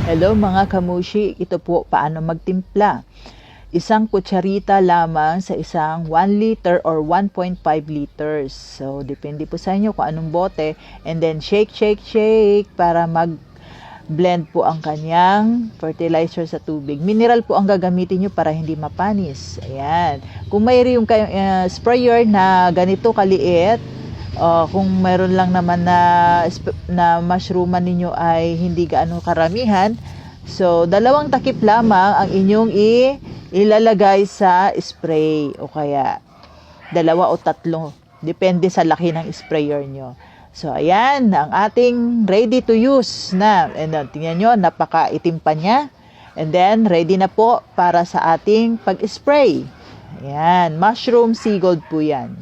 Hello mga kamushi, ito po paano magtimpla. Isang kutsarita lamang sa isang 1 liter or 1.5 liters. So, depende po sa inyo kung anong bote. And then, shake para mag-blend po ang kanyang fertilizer sa tubig. Mineral po ang gagamitin nyo para hindi mapanis. Ayan. Kung mayroon kayong sprayer na ganito kaliit, kung mayroon lang naman na mushrooman ninyo ay hindi gaano karamihan, so dalawang takip lamang ang inyong ilalagay sa spray o kaya dalawa o tatlo, depende sa laki ng sprayer nyo. So ayan, ang ating ready to use na, and tingnan nyo, napakaitim pa niya, and then ready na po para sa ating pag-spray. Ayan, mushroom seagold po yan.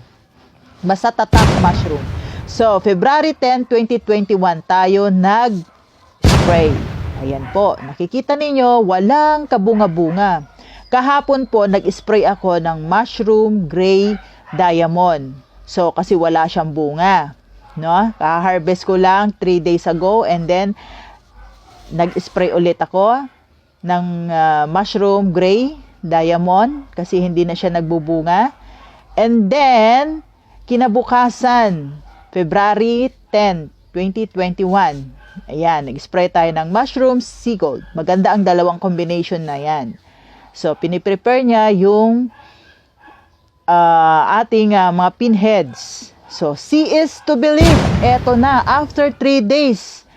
Basta tatak mushroom. So, February 10, 2021 tayo nag-spray. Ayan po. Nakikita ninyo, walang kabunga-bunga. Kahapon po, nag-spray ako ng mushroom gray diamond. So, kasi wala siyang bunga. No? Kaharvest ko lang 3 days ago and then nag-spray ulit ako ng mushroom gray diamond kasi hindi na siya nagbubunga. And then, kinabukasan, February 10, 2021. Ayan, nag-spray tayo ng mushroom seagold. Maganda ang dalawang combination na yan. So, piniprepare niya yung ating mga pinheads. So, see is to believe. Eto na, after 3 days.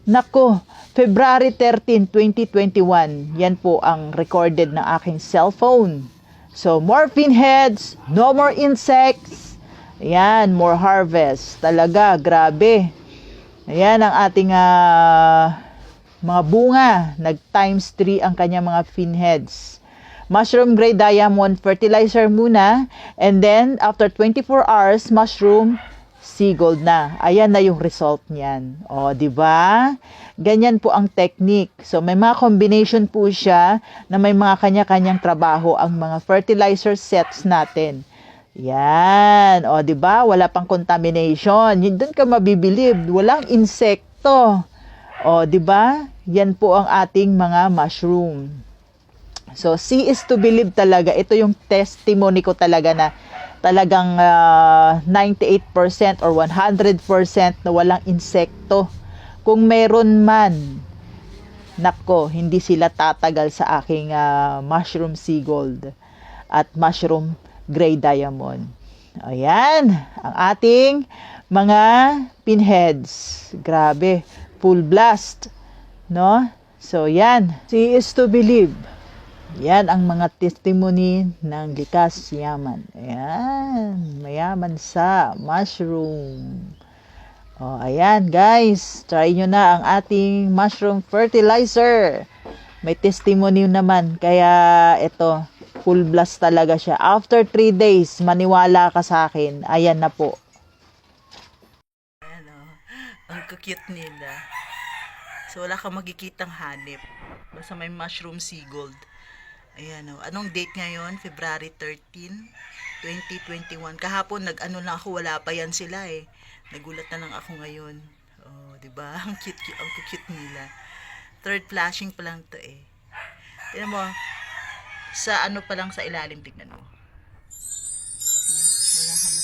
Nako, February 13, 2021. Yan po ang recorded ng aking cellphone. So, more pinheads, no more insects. Ayan, more harvest. Talaga, grabe. Ayan ang ating mga bunga. Nag times 3 ang kanyang mga pinheads. Mushroom gray diamond fertilizer muna. And then, after 24 hours, mushroom seagold na. Ayan na yung result niyan. O, di ba? Ganyan po ang technique. So, may mga combination po siya na may mga kanya-kanyang trabaho ang mga fertilizer sets natin. Yan. O, di ba? Wala pang contamination. Doon ka mabibilib. Walang insekto. O, di ba? Yan po ang ating mga mushroom. So, see is to believe talaga. Ito yung testimony ko talaga na talagang 98% or 100% na walang insekto. Kung meron man, nako, hindi sila tatagal sa aking mushroom seagold at mushroom gray diamond. Ayan, ang ating mga pinheads. Grabe, full blast, no? So, yan. See is to believe. Yan ang mga testimony ng Likas Yaman. Ayan, mayaman sa mushroom. O, ayan guys, try nyo na ang ating mushroom fertilizer. May testimony naman, kaya ito, full blast talaga siya. After 3 days, maniwala ka sa akin. Ayan na po. Ayan o, ang cute nila. So, wala kang makikitang hanip. Basta may mushroom seagold. Ayan o. Anong date ngayon? February 13, 2021. Kahapon, nag-ano lang ako, wala pa yan sila eh. Nagulat na lang ako ngayon. Oh, diba? Ang cute nila. Third flashing pa lang to eh. Tignan mo, sa ano pa lang sa ilalim, tignan mo. Wala kang